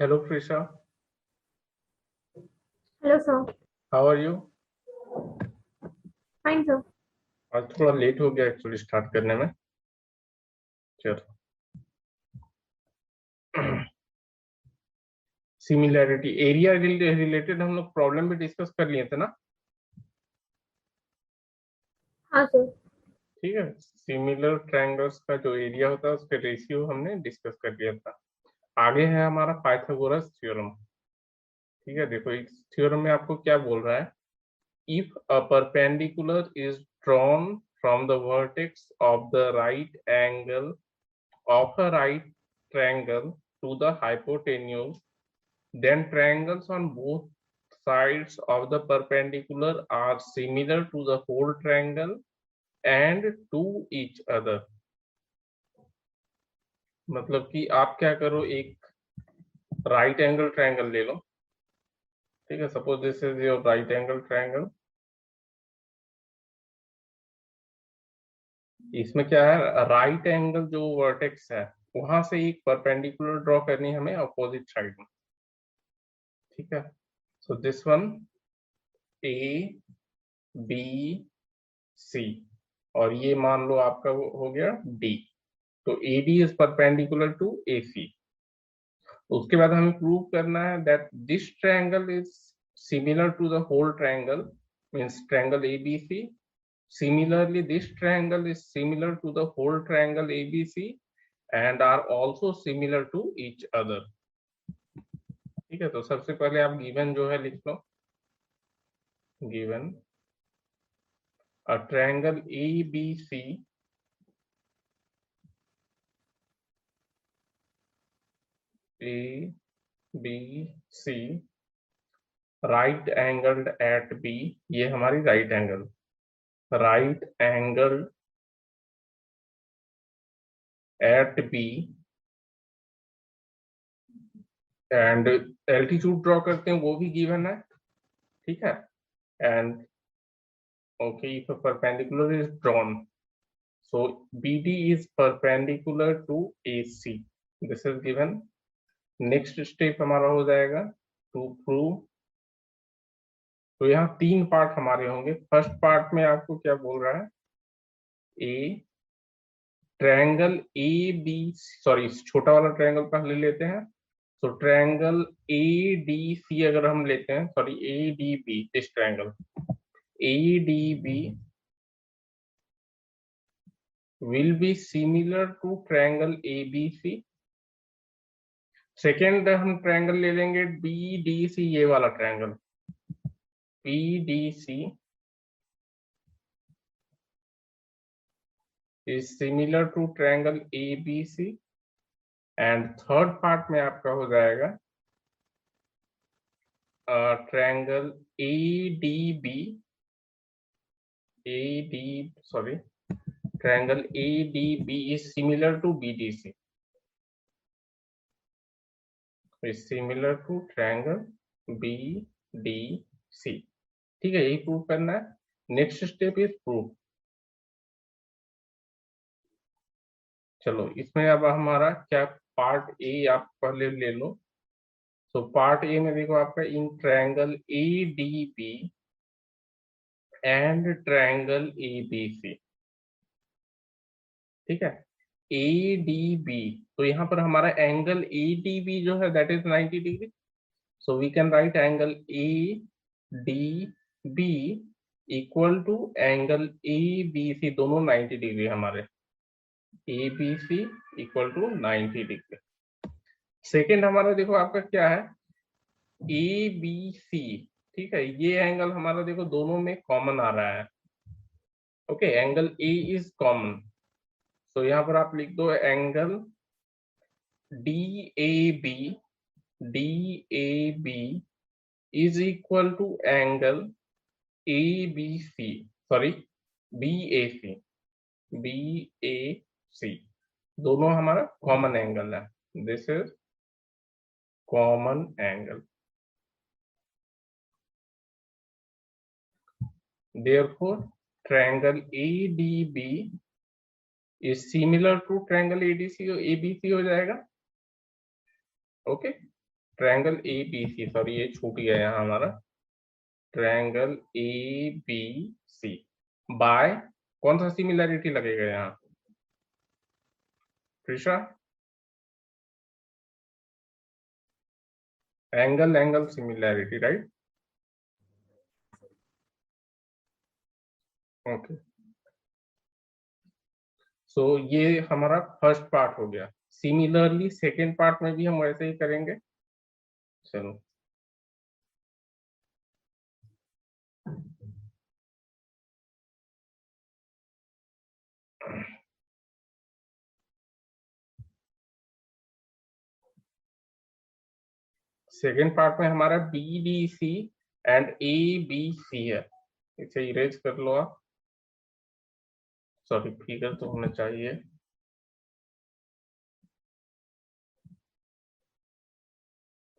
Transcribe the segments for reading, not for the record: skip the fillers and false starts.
Hello, Prisha. Hello, sir. How are you? Fine, sir. आज थोड़ा late हो गया एक्चुअली स्टार्ट करने में। चलो, सिमिलैरिटी एरिया रिलेटेड हम लोग प्रॉब्लम भी डिस्कस कर लिए थे ना। हाँ सर। ठीक है, सिमिलर ट्रायंगल्स का जो एरिया होता है उसके रेशियो हमने डिस्कस कर लिया था। आगे है हमारा पाइथागोरस थ्योरम। ठीक है, देखो इस थ्योरम में आपको क्या बोल रहा है। If a perpendicular is drawn from the vertex of the right angle of a right triangle to the hypotenuse, then triangles on both sides of the perpendicular are similar to the whole triangle and to each other। मतलब कि आप क्या करो, एक right angle triangle ले लो। ठीक है, suppose this is your right angle triangle. इसमें क्या है, राइट एंगल जो वर्टेक्स है वहां से एक परपेंडिकुलर ड्रॉ करनी है हमें अपोजिट साइड में। ठीक है, so this one A B C और ये मान लो आपका वो हो गया डी। तो A D is perpendicular to A C. उसके बाद हमें प्रूव करना है that this triangle is similar to the whole triangle, means triangle A B C. Similarly this triangle is similar to the whole triangle A B C and are also similar to each other. ठीक है, तो सबसे पहले आप given जो है लिख लो। Given a triangle ABC right angled at B, ये हमारी right angled at B and altitude draw करते हैं वो भी गिवन है। ठीक है, and okay, if a perpendicular is drawn, so BD is perpendicular to AC, this is given। Next step हमारा हो जाएगा टू प्रूव। तो यहाँ तीन पार्ट हमारे होंगे। फर्स्ट पार्ट में आपको क्या बोल रहा है, a triangle A B, sorry छोटा वाला ट्रायंगल पहले लेते हैं। तो ट्रायंगल ए डी सी अगर हम लेते हैं, sorry A D B, this triangle A D B will be similar to triangle A B C. Second हम ट्रायंगल ले लेंगे बी डी सी, ये वाला triangle B D C is similar to triangle ABC and third part में आपका हो जाएगा triangle ADB, triangle ADB is similar to BDC, is similar to triangle BDC। ठीक है, यही प्रूव करना है। Next step is proof. चलो इसमें अब हमारा क्या, पार्ट ए आप पहले ले लो। तो पार्ट ए में देखो आपका in triangle A D B and triangle A B C. ठीक है, ए डी बी, तो यहाँ पर हमारा एंगल ए डी बी जो है that is 90 degree. So we can write angle A D B equal to angle A B C, दोनों 90 degree हमारे। A B C equal to 90 degree. Second हमारा देखो आपका क्या है, ए बी सी। ठीक है, ये एंगल हमारा देखो दोनों में कॉमन आ रहा है। Okay, angle A is common, तो यहाँ पर आप लिख दो angle D A B is equal to angle A B C, sorry B A C, दोनों हमारा कॉमन एंगल है। This is common angle, therefore triangle ADB is similar to triangle ADC, ABC हो जाएगा। Okay, triangle A B C, sorry ये छूट गया यहाँ हमारा, triangle A B C by कौन सा सिमिलैरिटी लगेगा यहाँ Trisha? Angle similarity, right? Okay, so ये हमारा फर्स्ट पार्ट हो गया। सिमिलरली सेकेंड पार्ट में भी हम वैसे ही करेंगे। चलो, सेकेंड पार्ट में हमारा B D C and A B C है, इसे इरेज कर लो आप। सॉरी, फिगर तो होना चाहिए।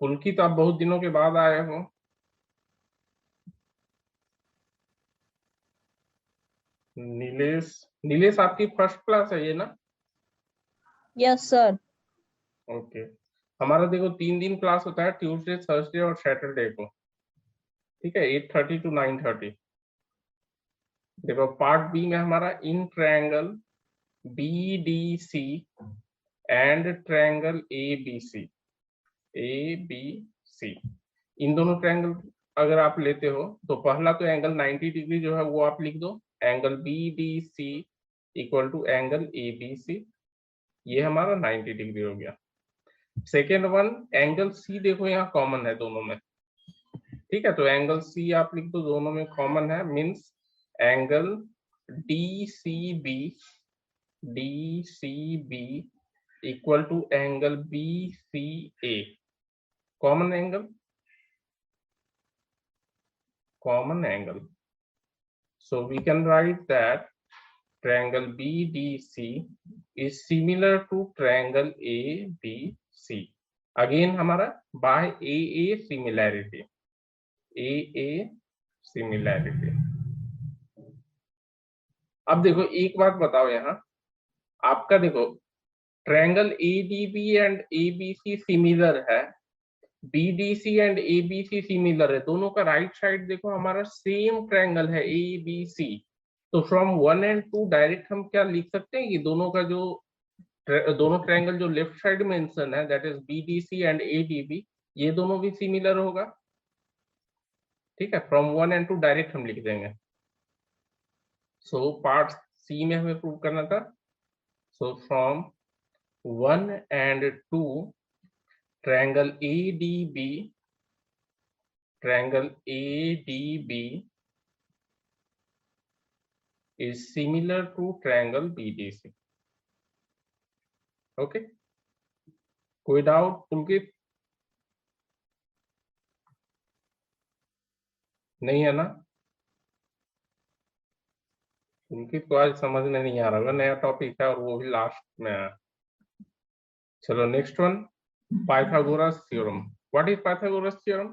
पुलकित, आप बहुत दिनों के बाद आए हो। नीलेश, नीलेश आपकी फर्स्ट क्लास है ये ना? Yes sir. ओके, हमारा देखो 3 दिन क्लास होता है, ट्यूसडे, थर्सडे और सैटरडे को, ठीक है, 8:30 to 9:30। देखो पार्ट बी में हमारा in triangle B D C and triangle A B C, इन दोनों ट्रायंगल अगर आप लेते हो तो पहला तो एंगल 90 डिग्री जो है वो आप लिख दो, angle B D C equal to angle A B C, ये हमारा 90 डिग्री हो गया। सेकेंड वन, एंगल सी देखो यहाँ कॉमन है दोनों में, ठीक है, तो एंगल सी आप लिख दो, दोनों में कॉमन है, means angle D C B equal to angle B C A, common angle, so we can write that triangle BDC is similar to triangle ABC, again हमारा by AA similarity, अब देखो एक बात बताओ, यहाँ आपका देखो triangle ADB and ABC similar है, BDC एंड ABC सिमिलर है, दोनों का राइट साइड देखो हमारा सेम ट्रायंगल है ABC, तो फ्रॉम 1 and 2 डायरेक्ट हम क्या लिख सकते हैं कि दोनों का जो दोनों ट्रायंगल जो लेफ्ट साइड मेंशन है that is BDC and ADB, ये दोनों भी सिमिलर होगा, ठीक है, फ्रॉम 1 and 2 डायरेक्ट हम लिख देंगे। सो पार्ट सी में हमें प्रूव करना था, so from 1 and 2 triangle ADB is similar to triangle BDC, okay, कोई डाउट पुलकित? नहीं है ना? पुलकित को आज समझ में नहीं आ रहा होगा, नया टॉपिक है और वो भी लास्ट में है। चलो next one, Pythagoras theorem. What is Pythagoras theorem?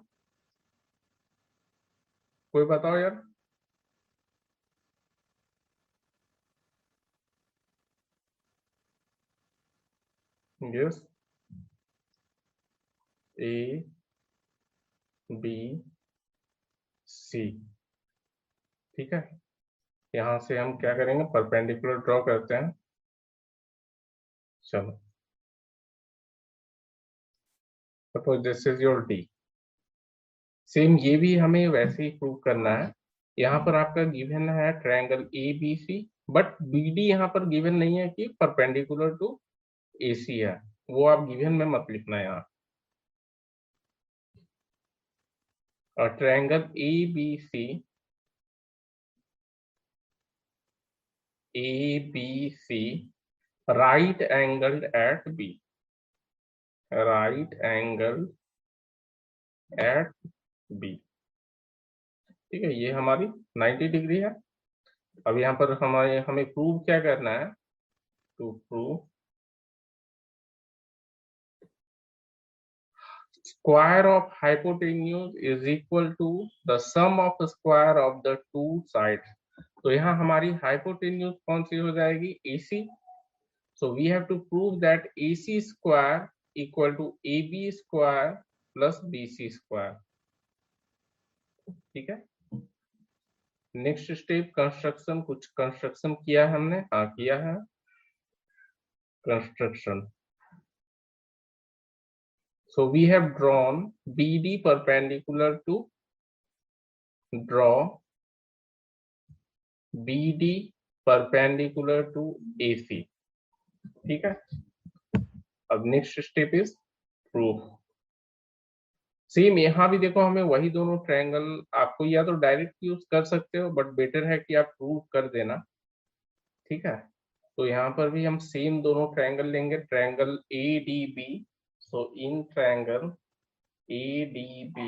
कोई बताओ यार। यस, ए बी सी, ठीक है, यहां से हम क्या करेंगे, परपेंडिकुलर ड्रॉ करते हैं। चलो, suppose this is your D, same ये भी हमें वैसे ही प्रूव करना है। यहाँ पर आपका गिवन है triangle A B C, but B D यहाँ पर गिवन नहीं है कि परपेंडिकुलर टू ए सी है, वो आप गिवन में मत लिखना यहाँ। और triangle A B C right angled at B, ठीक है, ये हमारी 90 डिग्री है। अब यहाँ पर हमें प्रूव क्या करना है, to prove square of hypotenuse is equal to the sum of the square of the two sides, तो यहाँ हमारी hypotenuse कौन सी हो जाएगी, AC, so we have to prove that AC square equal to AB square plus BC square. ठीक है, next step construction. कुछ construction किया है हमने, हाँ किया है construction. So we have drawn BD perpendicular to draw BD perpendicular to AC। ठीक है, अब next step is proof. Same यहाँ भी देखो, हमें वही दोनों ट्रायंगल, आपको या तो डायरेक्ट यूज कर सकते हो, बट बेटर है कि आप प्रूव कर देना। ठीक है, तो यहाँ पर भी हम सेम दोनों ट्रायंगल लेंगे, triangle ADB। So in triangle ADB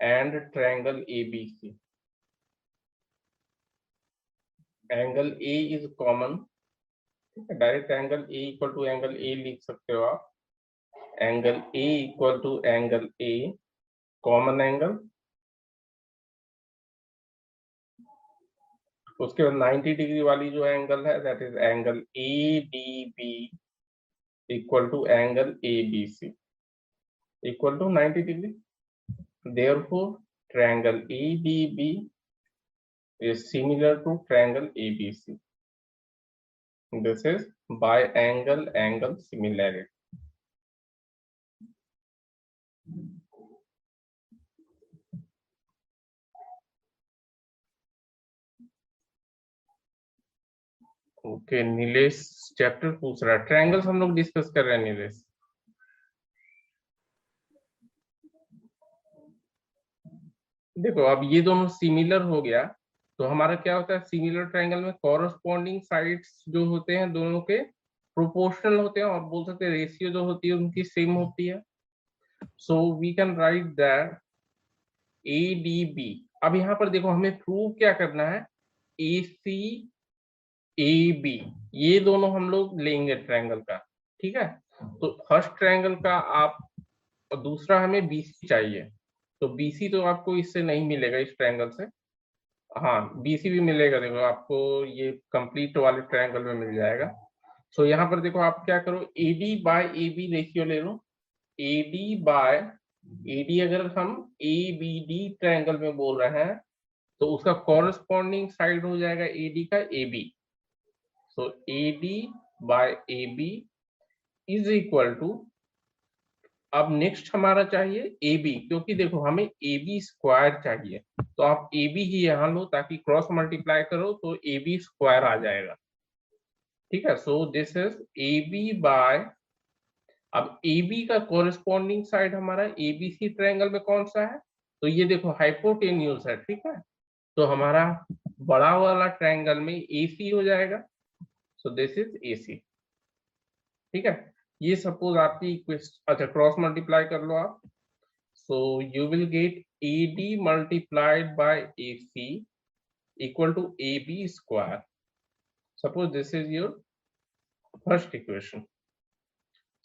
and triangle ABC, angle A is common। Direct angle A equal to angle A लिख सकते हो आप, angle A equal to angle A, common angle. उसके बाद 90 डिग्री वाली जो एंगल है that is angle ADB equal to angle ABC equal to 90 degree. Therefore triangle ADB is similar to triangle ABC। This is bi-angle similarity। Okay Nilesh chapter पूछ रहा है, triangles हम लोग डिस्कस कर रहे हैं नीलेश। देखो अब ये दोनों सिमिलर हो गया, तो हमारा क्या होता है, सिमिलर ट्रायंगल में कॉरस्पॉन्डिंग साइड्स जो होते हैं दोनों के प्रोपोर्शनल होते हैं, और बोल सकते हैं रेशियो जो होती है उनकी सेम होती है। So we can write that ADB। अब यहाँ पर देखो हमें प्रूव क्या करना है, AC AB ये दोनों हम लोग लेंगे ट्रायंगल का। ठीक है, तो फर्स्ट ट्रायंगल का आप, और दूसरा हमें BC चाहिए, तो BC तो आपको इससे नहीं मिलेगा, इस ट्रायंगल से। हाँ BC भी मिलेगा, देखो आपको ये कंप्लीट वाले ट्रायंगल में मिल जाएगा। सो यहाँ पर देखो आप क्या करो, AD बाय AB रेशियो ले लो। AD बाय AD अगर हम ABD ट्रायंगल में बोल रहे हैं तो उसका कॉरस्पॉन्डिंग साइड हो जाएगा AD का AB। So AD by AB is equal to, अब नेक्स्ट हमारा चाहिए AB, क्योंकि देखो हमें AB स्क्वायर चाहिए, तो आप AB ही यहाँ लो ताकि क्रॉस मल्टीप्लाई करो तो AB स्क्वायर आ जाएगा। ठीक है, so this is AB by, अब AB का कॉरेस्पॉन्डिंग साइड हमारा ABC ट्रायंगल में कौन सा है, तो ये देखो हाइपोटेन्यूज है। ठीक है, तो हमारा बड़ा वाला ट्रायंगल में AC हो जाएगा, सो दिस इज AC। ठीक है, ये सपोज आपकी इक्वेशन, अच्छा क्रॉस मल्टीप्लाई कर लो आप, so you will get AD multiplied by AC equal to AB square. Suppose this is your first equation.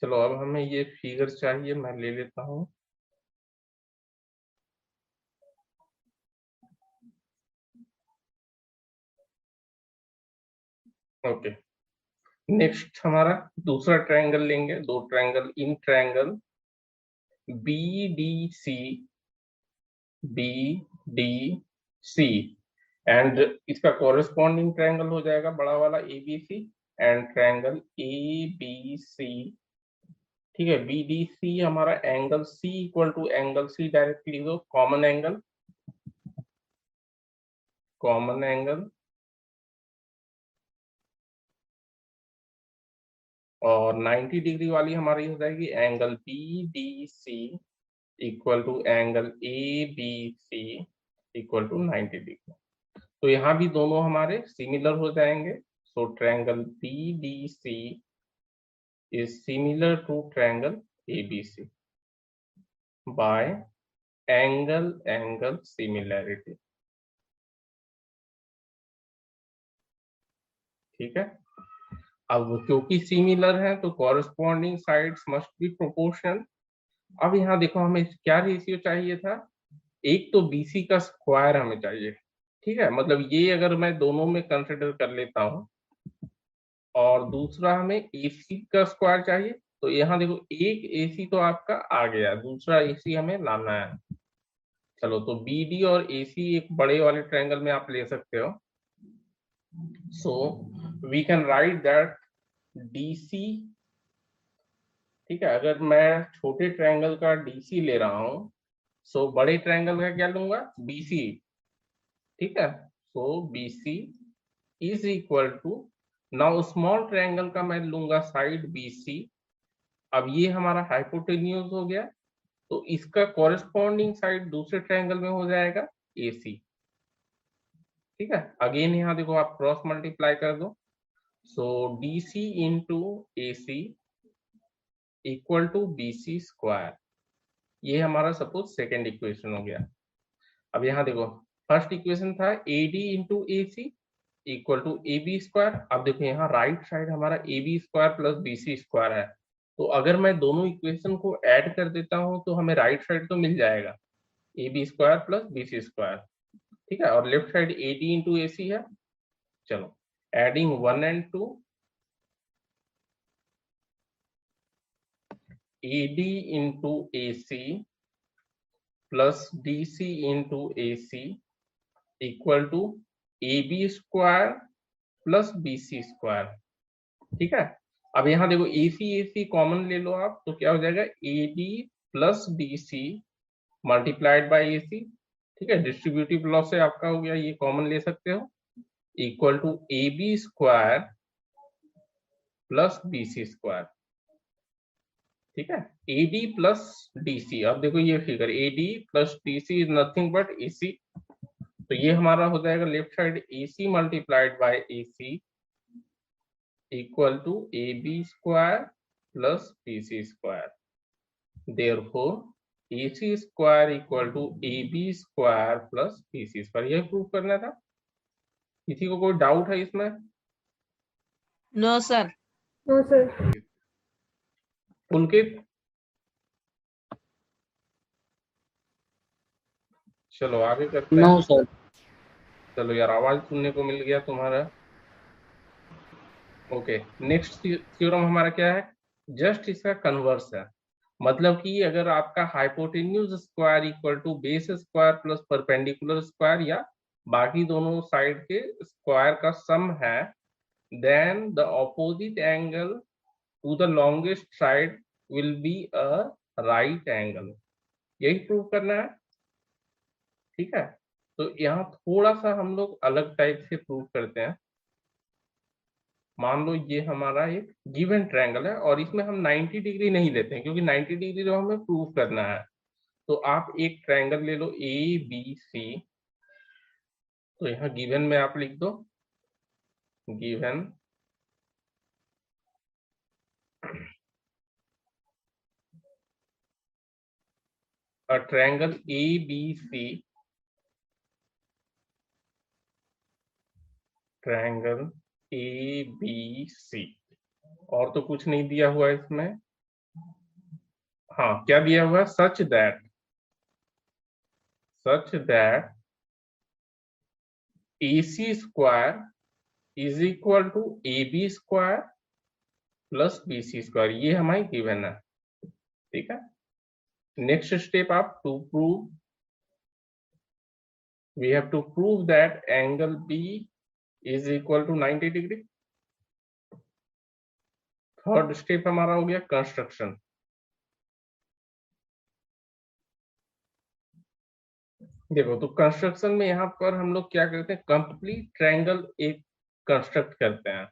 चलो अब हमें ये फिगर चाहिए, मैं ले लेता हूं। ओके, नेक्स्ट हमारा दूसरा ट्रायंगल लेंगे, दो triangle in triangle BDC and इसका कॉरेस्पॉन्डिंग ट्रायंगल हो जाएगा बड़ा वाला ABC एंड ट्रायंगल ABC। ठीक है, BDC हमारा angle C equal to angle C direct लिख दो, कॉमन एंगल और 90 डिग्री वाली हमारी हो जाएगी angle BDC equal to angle ABC equal to 90 degree. तो यहाँ भी दोनों हमारे सिमिलर हो जाएंगे। So triangle BDC is similar to triangle ABC by angle similarity। ठीक है, अब क्योंकि सिमिलर है तो corresponding sides must be proportional. अब यहाँ देखो हमें क्या रेशियो चाहिए था, एक तो BC का स्क्वायर हमें चाहिए। ठीक है, मतलब ये अगर मैं दोनों में कंसिडर कर लेता हूँ, और दूसरा हमें AC का स्क्वायर चाहिए, तो यहाँ देखो एक AC तो आपका आ गया, दूसरा AC हमें लाना है। चलो तो BD और AC एक बड़े वाले ट्रायंगल में आप ले सकते हो। So we can write that DC, ठीक है, अगर मैं छोटे ट्रायंगल का DC ले रहा हूं, सो बड़े ट्रायंगल का क्या लूंगा, BC, ठीक है। So BC is equal to, now small triangle का मैं लूंगा साइड BC। अब ये हमारा हाइपोटेन्यूज हो गया, तो इसका कॉरेस्पॉन्डिंग साइड दूसरे ट्रायंगल में हो जाएगा AC, ठीक है। अगेन यहाँ देखो आप क्रॉस मल्टीप्लाई कर दो, so DC into AC equal to BC square, ये हमारा सपोज सेकेंड इक्वेशन हो गया। अब यहाँ देखो फर्स्ट इक्वेशन था AD into AC equal to AB square. अब देखो यहाँ राइट साइड हमारा AB square plus BC square है, तो अगर मैं दोनों इक्वेशन को ऐड कर देता हूं तो हमें राइट साइड तो मिल जाएगा AB square plus BC square, ठीक है। और left side AD into AC है। चलो adding 1 and 2, AD into AC plus DC into AC equal to AB square plus BC square, ठीक है। अब यहाँ देखो AC कॉमन ले लो आप, तो क्या हो जाएगा AD plus BC multiplied by AC, ठीक है। डिस्ट्रीब्यूटिव लॉ से आपका हो गया, ये कॉमन ले सकते हो, equal to AB square plus BC square, ठीक है। AD प्लस DC, अब देखो ये figure AD plus DC is nothing but AC, तो ये हमारा हो जाएगा left side AC multiplied by AC equal to AB square plus BC square. Therefore AC square equal to AB square plus BC square, यही prove करना था। किसी को कोई डाउट है इसमें? No, sir. No sir. Pulkit, चलो आगे करते हैं। No, sir. चलो यार आवाज सुनने को मिल गया तुम्हारा। ओके, नेक्स्ट थ्योरम हमारा क्या है, जस्ट इसका कन्वर्स है। मतलब कि अगर आपका hypotenuse square equal to base square plus perpendicular square या बाकी दोनों साइड के स्क्वायर का सम है, then the opposite angle to the longest side will be a right angle, यही प्रूव करना है, ठीक है। तो यहाँ थोड़ा सा हम लोग अलग टाइप से प्रूव करते हैं। मान लो ये हमारा एक गिवन ट्रायंगल है और इसमें हम 90 डिग्री नहीं लेते हैं, क्योंकि 90 डिग्री जो हमें प्रूव करना है। तो आप एक ट्रायंगल ले लो ABC, तो यहाँ गिवन में आप लिख दो, given a triangle ABC, triangle ABC, और तो कुछ नहीं दिया हुआ है इसमें। हाँ क्या दिया हुआ है, such that AC square is equal to AB square plus BC square, ये हमारी गिवन है, ठीक है। नेक्स्ट स्टेप आप to prove, we have to prove that angle B is equal to 90 degree. Third step हमारा हो गया कंस्ट्रक्शन। देखो तो कंस्ट्रक्शन में यहाँ पर हम लोग क्या करते हैं, कंप्लीट ट्रायंगल एक कंस्ट्रक्ट करते हैं,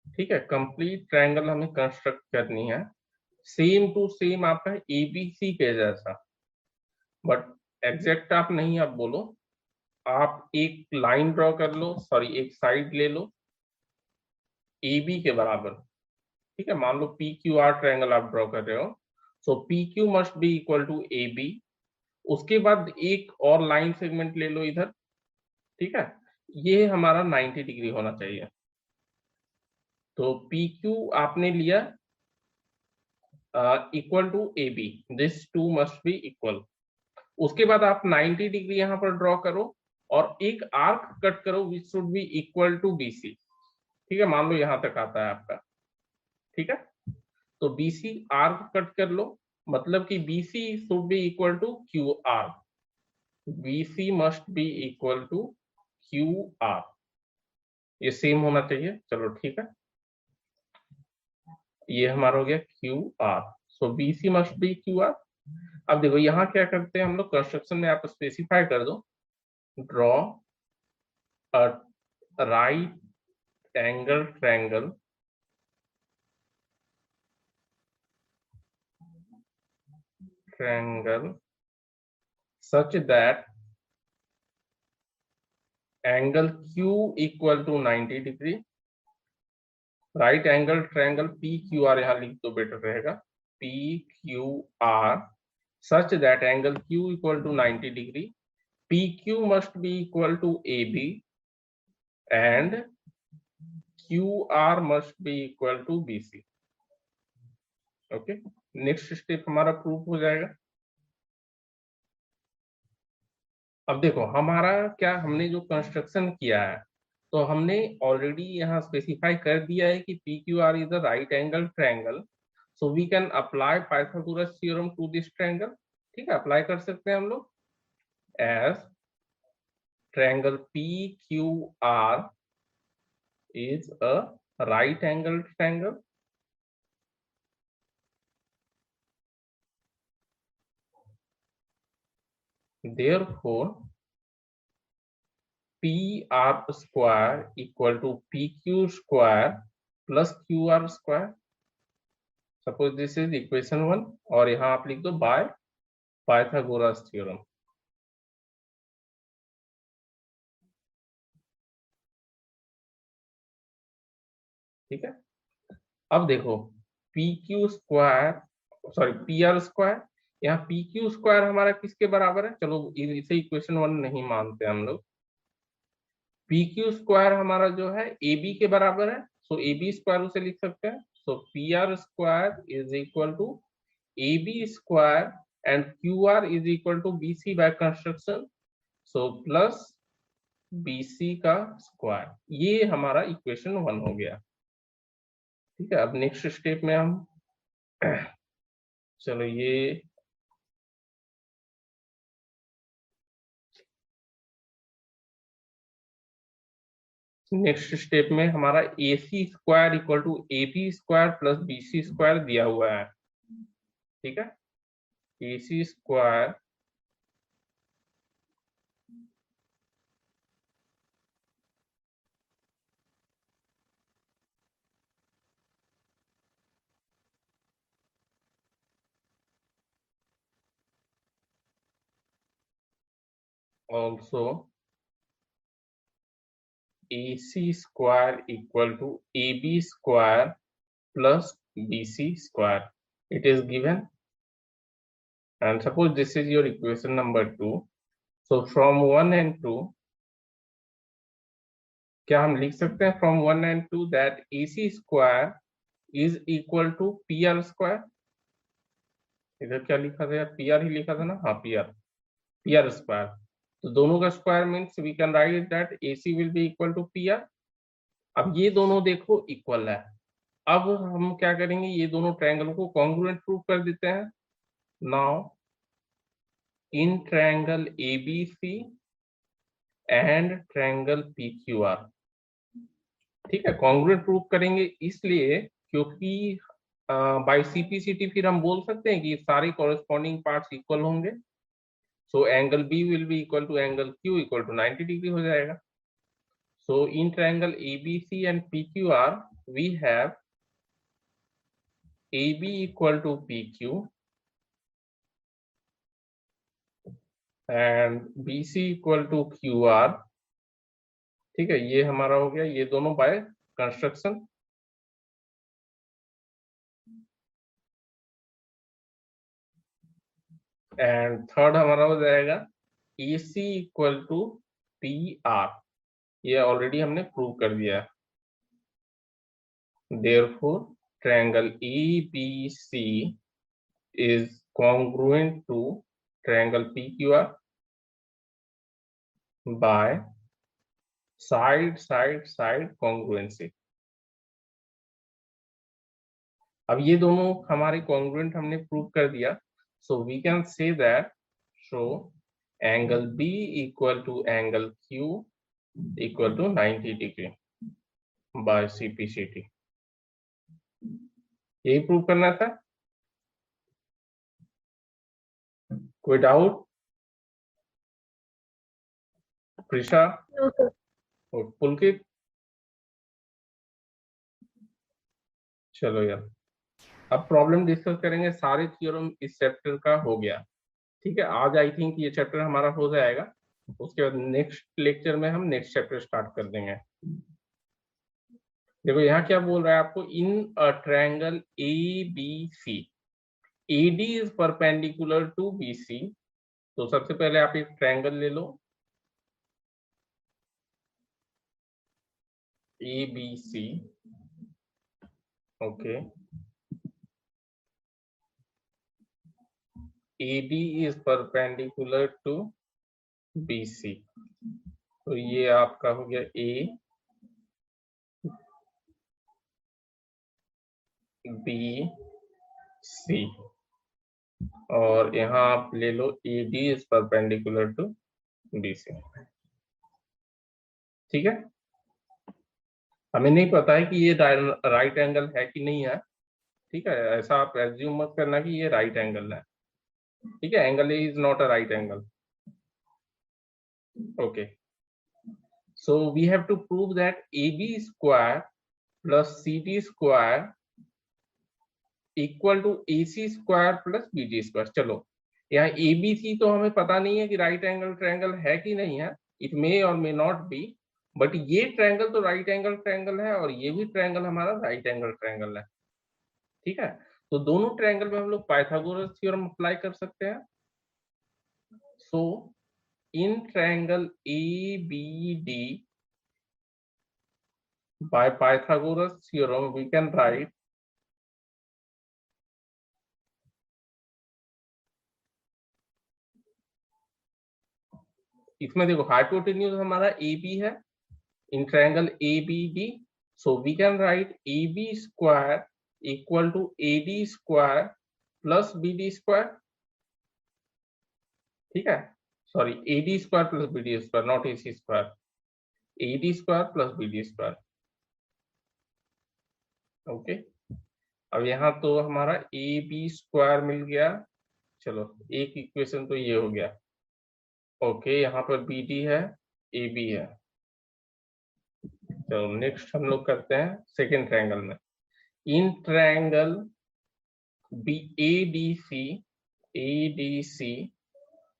ठीक है। कंप्लीट ट्रायंगल हमें कंस्ट्रक्ट करनी है, सेम टू सेम आपका ABC के जैसा, बट एग्जैक्ट आप नहीं आप बोलो, आप एक लाइन ड्रॉ कर लो, सॉरी एक साइड ले लो AB के बराबर, ठीक है। मान लो PQR ट्रायंगल आप ड्रॉ कर रहे हो, so PQ must be equal to AB। उसके बाद एक और लाइन सेगमेंट ले लो इधर, ठीक है, ये हमारा 90 डिग्री होना चाहिए। तो PQ आपने लिया equal to AB, this too must be equal. उसके बाद आप 90 डिग्री यहाँ पर ड्रॉ करो और एक आर्क कट करो which should be equal to BC, ठीक है। मान लो यहाँ तक आता है आपका, ठीक है। तो BC आर्क कट कर लो, मतलब कि BC should be equal to QR, BC must be equal to QR, ये सेम होना चाहिए। चलो ठीक है, ये हमारा हो गया QR, सो BC मस्ट बी QR। अब देखो यहाँ क्या करते हैं हम लोग, कंस्ट्रक्शन में आप स्पेसिफाई कर दो, draw a right angle triangle such that angle Q equal to 90 degree, right angle triangle PQR यहाँ लिख दो, बेटर रहेगा, PQR such that angle Q equal to 90 degree, PQ must be equal to AB and QR must be equal to BC। Okay, next step हमारा proof हो जाएगा। अब देखो हमारा क्या, हमने जो कंस्ट्रक्शन किया है तो हमने ऑलरेडी यहाँ स्पेसिफाई कर दिया है कि PQR is a right angle triangle, so we can apply Pythagoras theorem to this triangle. ठीक है, अप्लाई कर सकते हैं हम लोग, as triangle PQR is a right angle triangle, therefore PR square equal to PQ square plus QR square। Suppose this is equation 1 और यहाँ आप लिख दो बाय पाइथागोरस थ्योरम। ठीक है, अब देखो PQ square, sorry PR square, यहाँ PQ स्क्वायर हमारा किसके बराबर है, चलो इसे इक्वेशन 1 नहीं मानते हम लोग, PQ स्क्वायर हमारा जो है AB के बराबर है, सो AB स्क्वायर उसे लिख सकते हैं, so PR square is equal to AB square and QR is equal to BC by construction, so plus BC का स्क्वायर, ये हमारा इक्वेशन 1 हो गया। ठीक है, अब नेक्स्ट स्टेप में हम चलो ये नेक्स्ट स्टेप में हमारा AC square equal to AB square plus BC square दिया हुआ है। ठीक है, AC square also AC square equal to AB square plus BC square, it is given, and suppose this is your equation number 2, so from 1 and 2 क्या हम लिख सकते हैं, from 1 and 2 that AC square is equal to PR square, इधर क्या लिखा था, PR ही लिखा था ना, हाँ PR स्क्वायर, तो दोनों का square means we can write that AC will be equal to PR। अब ये दोनों देखो इक्वल है, अब हम क्या करेंगे, ये दोनों ट्रायंगल को कॉन्ग्रुएंट प्रूव कर देते हैं। Now in triangle ABC and triangle PQR, ठीक है, कॉन्ग्रुएंट प्रूव करेंगे इसलिए क्योंकि बाय CP/CT फिर हम बोल सकते हैं कि सारे कॉरेस्पॉन्डिंग पार्ट्स इक्वल होंगे, so angle B will be equal to angle Q equal to 90 degree हो जाएगा। So in triangle ABC and PQR, we have AB equal to PQ and BC equal to QR। ठीक है, ये हमारा हो गया, ये दोनों बाय कंस्ट्रक्शन। एंड थर्ड हमारा हो जाएगा AC इक्वल टू PR, ये ऑलरेडी हमने प्रूव कर दिया है। Therefore triangle ABC is congruent to triangle PQR by side congruency। अब ये दोनों हमारे कॉन्ग्रुएंट हमने प्रूव कर दिया, so we can say that show angle B equal to angle Q equal to 90 degree by CPCT। यही प्रूव करना था। कोई डाउट? Prisha No, sir. और पुलकित? चलो यार, अब प्रॉब्लम डिस्कस करेंगे। सारे थ्योरम इस चैप्टर का हो गया, ठीक है। आज आई थिंक ये चैप्टर हमारा हो जाएगा, उसके बाद नेक्स्ट लेक्चर में हम नेक्स्ट चैप्टर स्टार्ट कर देंगे। देखो यहाँ क्या बोल रहा है आपको, in a triangle ABC AD is perpendicular to BC। तो सबसे पहले आप एक ट्रायंगल ले लो ABC, okay. AD is perpendicular to BC, तो ये आपका हो गया ABC, और यहाँ आप ले लो AD is perpendicular to BC, ठीक है। हमें नहीं पता है कि ये राइट एंगल है कि नहीं है, ठीक है। ऐसा आप एज्यूम मत करना कि ये राइट एंगल है, ठीक है। Angle A is not a right angle, okay. So we have to prove that AB square plus CD square equal to AC square plus BD square. चलो यहाँ ABC तो हमें पता नहीं है कि राइट एंगल ट्रायंगल है कि नहीं है, इट मे और मे नॉट बी, बट ये ट्रायंगल तो राइट एंगल ट्रायंगल है और ये भी ट्रायंगल हमारा राइट एंगल ट्रायंगल है, ठीक है। तो दोनों ट्रायंगल में हम लोग पाइथागोरस थ्योरम अप्लाई कर सकते हैं। So in triangle ABD by Pythagoras theorem we can write इसमें देखो हाइपोटेन्यूज हमारा AB है in triangle ABD, so we can write AB square equal to AD square plus BD square, ठीक है। Sorry, AD square plus BD square, not AC square, AD square plus BD square, okay. अब यहाँ तो हमारा AB square मिल गया, चलो एक equation तो ये हो गया, ओके। यहाँ पर BD है, AB है। चलो नेक्स्ट हम लोग करते हैं सेकेंड ट्रायंगल में। In triangle ADC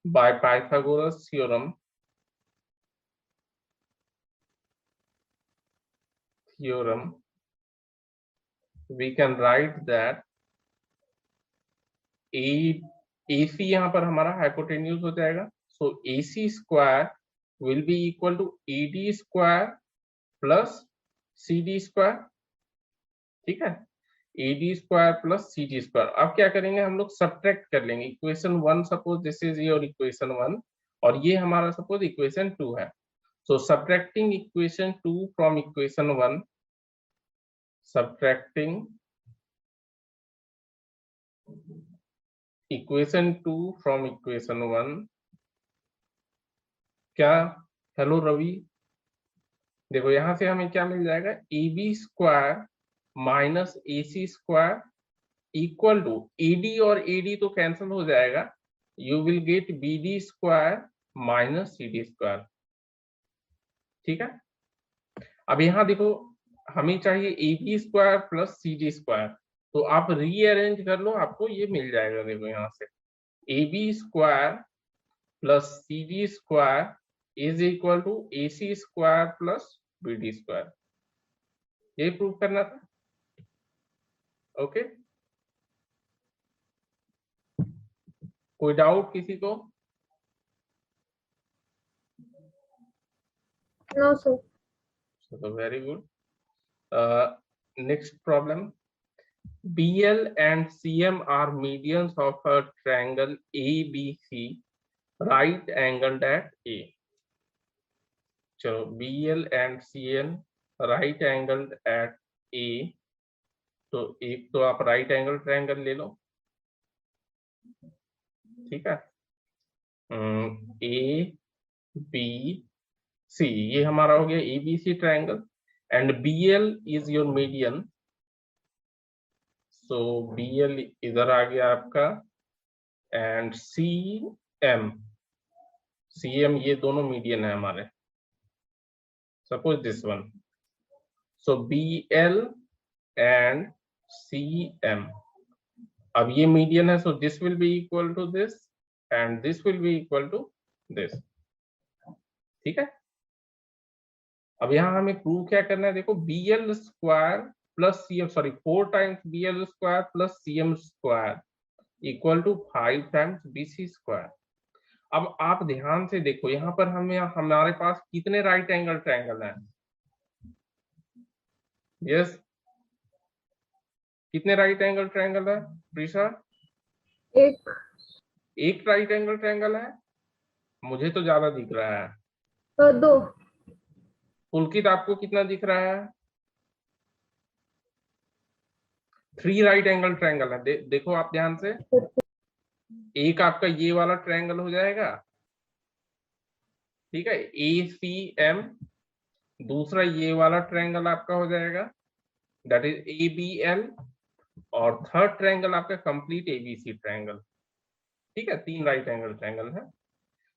by Pythagoras theorem we can write that AC यहाँ पर हमारा हाइपोटेन्यूज हो जाएगा, so AC square will be equal to AD square plus CD square, ठीक है। AD square plus CD square. अब क्या करेंगे हम लोग, सब्ट्रैक्ट कर लेंगे equation 1, suppose this is your equation 1 और ये हमारा सपोज इक्वेशन 2 है। So subtracting equation 2 from equation 1, subtracting equation 2 from equation 1, क्या, हेलो रवि, देखो यहां से हमें क्या मिल जाएगा, AB square minus AC square equal to AD और AD तो कैंसिल हो जाएगा, you will get BD square minus CD square, ठीक है। अब यहाँ देखो हमें चाहिए AB square plus CD square, तो आप रीअरेंज कर लो, आपको ये मिल जाएगा। देखो यहाँ से AB square plus CD square is equal to AC square plus BD square, ये प्रूव करना था, ओके। कोई डाउट किसी को? No, sir. So very good. Next problem. BL and CM are medians of a triangle ABC, right angled at A. चलो BL and CM right angled at A, तो एक तो आप राइट एंगल ट्रायंगल ले लो, ठीक है, ए बी सी, ये हमारा हो गया ABC triangle, and BL is your median, so BL इधर आ गया आपका, एंड सी एम ये दोनों मीडियन है हमारे, suppose this one, so BL and C M, अब ये मीडियन है, so this will be equal to this and this will be equal to this, ठीक है। अब यहाँ हमें प्रूव क्या करना है, देखो BL square plus C M, sorry 4 times BL square plus C M square equal to 5 times BC square. अब आप ध्यान से देखो, यहाँ पर हमें हमारे पास कितने राइट एंगल ट्रायंगल हैं? यस, कितने राइट एंगल ट्रायंगल है प्रीशा? एक राइट एंगल ट्रायंगल है, मुझे तो ज्यादा दिख रहा है। 2। पुलकित आपको कितना दिख रहा है? 3 राइट एंगल ट्रायंगल है। देखो आप ध्यान से, एक आपका ये वाला ट्रायंगल हो जाएगा, ठीक है, ए सी एम, दूसरा ये वाला ट्रायंगल आपका हो जाएगा, that is A B L, और थर्ड ट्रायंगल आपका कंप्लीट एबीसी ट्रायंगल, ठीक है, 3 राइट एंगल ट्रायंगल है।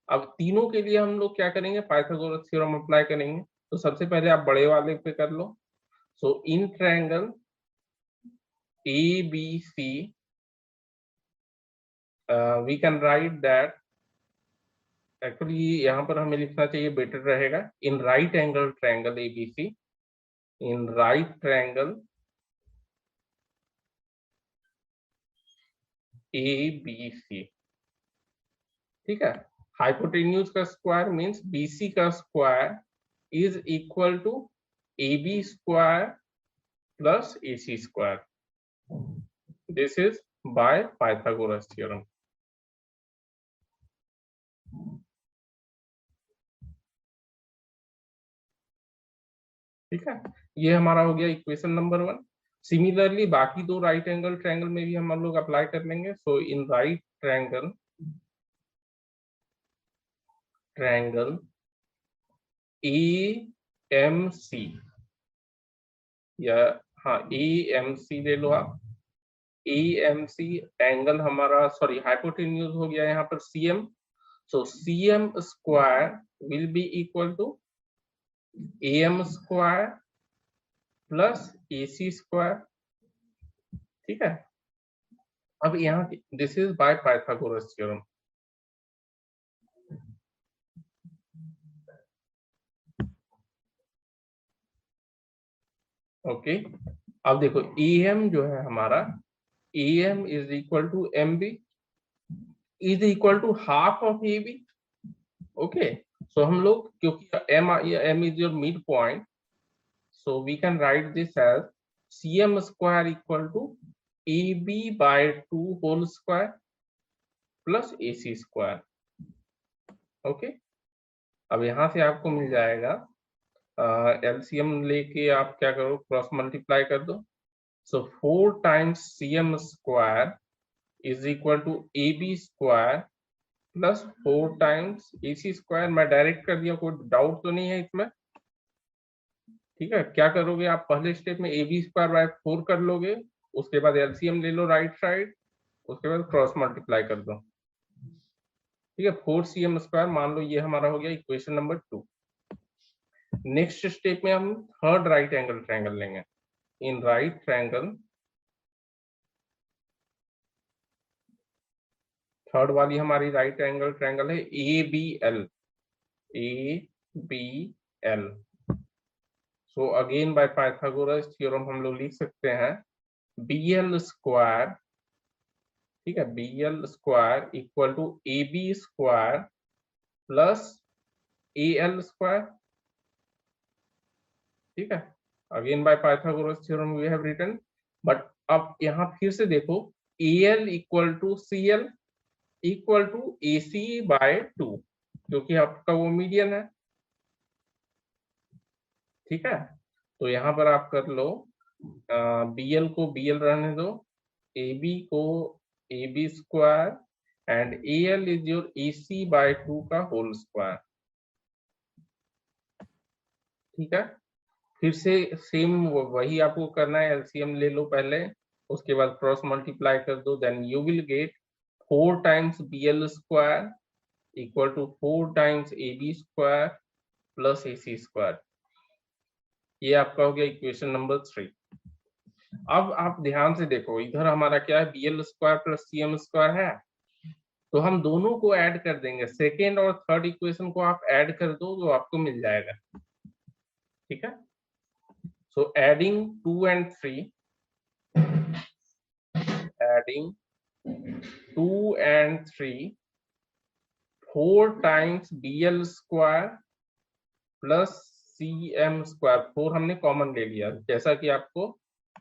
अब तीनों के लिए हम लोग क्या करेंगे, पाइथागोरस थ्योरम अप्लाई करेंगे। तो सबसे पहले आप बड़े वाले पे कर लो, so in triangle A B C we can write that, actually यहाँ पर हमें लिखना चाहिए, बेटर रहेगा, in right angle triangle ABC, in right triangle ABC, ठीक है। हाइपोटेन्यूज का स्क्वायर मींस बीसी का square is equal to AB square plus AC square, this is by Pythagoras theorem, ठीक है। ये हमारा हो गया इक्वेशन नंबर 1। सिमिलरली बाकी दो राइट एंगल ट्रायंगल में भी हम लोग अप्लाई कर लेंगे। So in right triangle AMC, या हाँ AMC ले लो आप, AMC एंगल हमारा, सॉरी हाइपोटेन्यूज हो गया यहाँ पर CM, so CM square will be equal to AM square plus AC square, ठीक है। अब यहाँ this is by Pythagoras theorem, okay. अब देखो AM जो है हमारा, AM is equal to MB is equal to half of AB, okay. So हम लोग, क्योंकि M is your mid point, so we can write this as CM square equal to AB by 2 whole square plus AC square, okay. अब यहाँ से आपको मिल जाएगा, LCM लेके आप क्या करो, क्रॉस मल्टीप्लाई कर दो, so 4 times CM square is equal to AB square plus 4 times AC square. मैं डायरेक्ट कर दिया, कोई डाउट तो नहीं है इसमें, ठीक है। क्या करोगे आप, पहले स्टेप में AB स्क्वायर बाय 4 कर लोगे, उसके बाद LCM ले लो राइट साइड, उसके बाद क्रॉस मल्टीप्लाई कर दो, ठीक है। 4 CM स्क्वायर मान लो, ये हमारा हो गया इक्वेशन नंबर 2। नेक्स्ट स्टेप में हम थर्ड राइट एंगल ट्रायंगल लेंगे। इन राइट ट्रायंगल, थर्ड वाली हमारी राइट एंगल ट्रायंगल है ABL, ABL। So again by Pythagoras theorem हम लोग लिख सकते हैं BL स्क्वायर, ठीक है, BL square equal to AB square plus AL square, ठीक है। Again by Pythagoras theorem we have written, but अब यहाँ फिर से देखो, AL equal to CL equal to AC by 2, क्योंकि आपका वो मीडियन है, ठीक है। तो यहाँ पर आप कर लो BL को BL रहने दो, AB को AB square and AL is your AC by 2 का होल स्क्वायर। ठीक है, फिर से सेम वही आपको करना है, एलसीएम ले लो पहले, उसके बाद क्रॉस मल्टीप्लाई कर दो, then you will get 4 times BL square equal to 4 times AB square plus AC square. ये आपका हो गया इक्वेशन नंबर 3। अब आप ध्यान से देखो, इधर हमारा क्या है, BL square plus CM square है, तो हम दोनों को ऐड कर देंगे, सेकेंड और थर्ड इक्वेशन को आप ऐड कर दो तो आपको मिल जाएगा। ठीक है, so adding 2 and 3, adding 2 and 3, 4 times BL square plus CM square, 4 हमने कॉमन ले लिया, जैसा कि आपको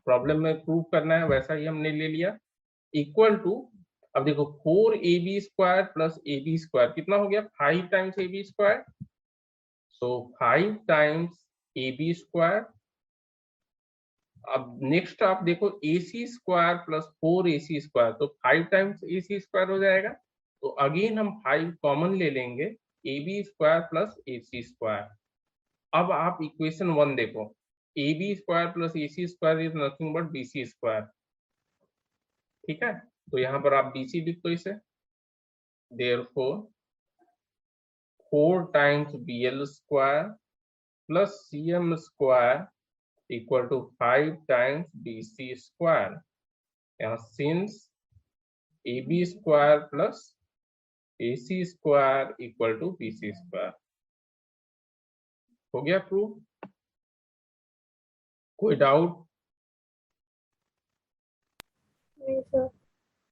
प्रॉब्लम में प्रूव करना है वैसा ही हमने ले लिया, इक्वल टू, अब देखो 4AB square plus AB square कितना हो गया, 5 टाइम्स AB स्क्वायर, सो 5 टाइम्स AB स्क्वायर। अब नेक्स्ट आप देखो AC square plus 4AC square, तो 5 टाइम्स AC स्क्वायर हो जाएगा, तो अगेन हम 5 कॉमन ले लेंगे, AB square plus AC square. अब आप इक्वेशन 1 देखो, AB square plus AC square is nothing but BC square. ठीक है, तो यहाँ पर आप BC लिख दो इसे, therefore 4 times BL square plus CM square equal to 5 times BC square. यहाँ since AB square plus AC square equal to BC square, हो गया प्रूव? कोई डाउट? नहीं सर।